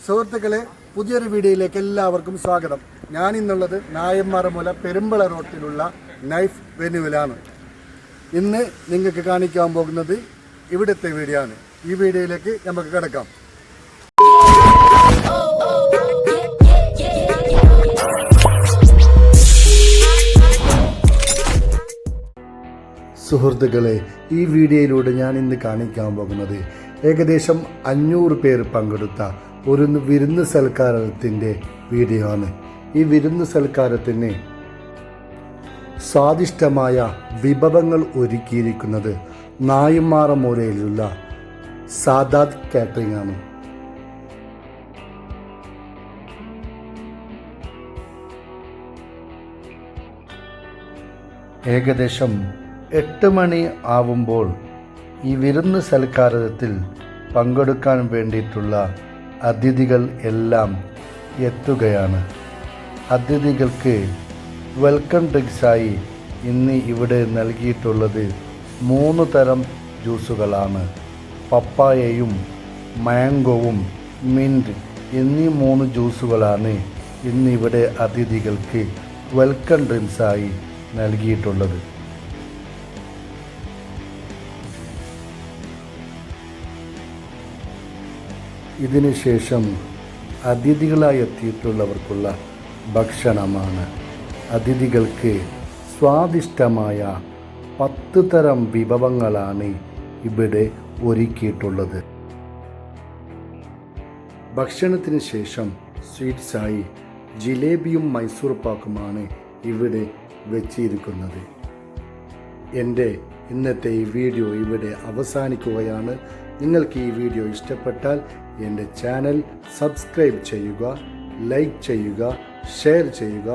സുഹൃത്തുക്കളെ, പുതിയൊരു വീഡിയോയിലേക്ക് എല്ലാവർക്കും സ്വാഗതം. ഞാൻ ഇന്നുള്ളത് നായന്മാറമൂല പെരുമ്പള റോട്ടിലുള്ള നൈഫ് വെന്യൂവിലാണ്. ഇന്ന് നിങ്ങൾക്ക് കാണിക്കാൻ പോകുന്നത് ഇവിടുത്തെ വീഡിയോ ആണ്. ഈ വീഡിയോയിലേക്ക് നമുക്ക് കിടക്കാം. സുഹൃത്തുക്കളെ, ഈ വീഡിയോയിലൂടെ ഞാൻ ഇന്ന് കാണിക്കാൻ പോകുന്നത് ഏകദേശം 500 പേർ പങ്കെടുത്ത ഒരു വിരുന്ന് സൽക്കാരത്തിൻ്റെ വീഡിയോ ആണ്. ഈ വിരുന്ന് സൽക്കാരത്തിന് സ്വാദിഷ്ടമായ വിഭവങ്ങൾ ഒരുക്കിയിരിക്കുന്നത് നായന്മാറമൂലയിലുള്ള സാദാത്ത് കാറ്ററിംഗ് ആണ്. ഏകദേശം 8 മണി ആവുമ്പോൾ ഈ വിരുന്ന് സൽക്കാരത്തിൽ പങ്കെടുക്കാൻ വേണ്ടിയിട്ടുള്ള അതിഥികൾ എല്ലാം എത്തുകയാണ്. അതിഥികൾക്ക് വെൽക്കം ഡ്രിങ്ക്സായി ഇന്ന് ഇവിടെ നൽകിയിട്ടുള്ളത് 3 തരം ജ്യൂസുകളാണ്. പപ്പായയും മാംഗോവും മിൻറ്റ് എന്നീ 3 ജ്യൂസുകളാണ് ഇന്നിവിടെ അതിഥികൾക്ക് വെൽക്കം ഡ്രിങ്ക്സായി നൽകിയിട്ടുള്ളത്. ഇതിനുശേഷം അതിഥികളായി എത്തിയിട്ടുള്ളവർക്കുള്ള ഭക്ഷണമാണ്. അതിഥികൾക്ക് സ്വാദിഷ്ടമായ 10 തരം വിഭവങ്ങളാണ് ഇവിടെ ഒരുക്കിയിട്ടുള്ളത്. ഭക്ഷണത്തിന് ശേഷം സ്വീറ്റ്സായി ജിലേബിയും മൈസൂർ പാക്കുമാണ് ഇവിടെ വെച്ചിരിക്കുന്നത്. എൻ്റെ ഇന്നത്തെ ഈ വീഡിയോ ഇവിടെ അവസാനിക്കുകയാണ്. നിങ്ങൾക്ക് ഈ വീഡിയോ ഇഷ്ടപ്പെട്ടാൽ എൻ്റെ ചാനൽ സബ്സ്ക്രൈബ് ചെയ്യുക, ലൈക്ക് ചെയ്യുക, ഷെയർ ചെയ്യുക.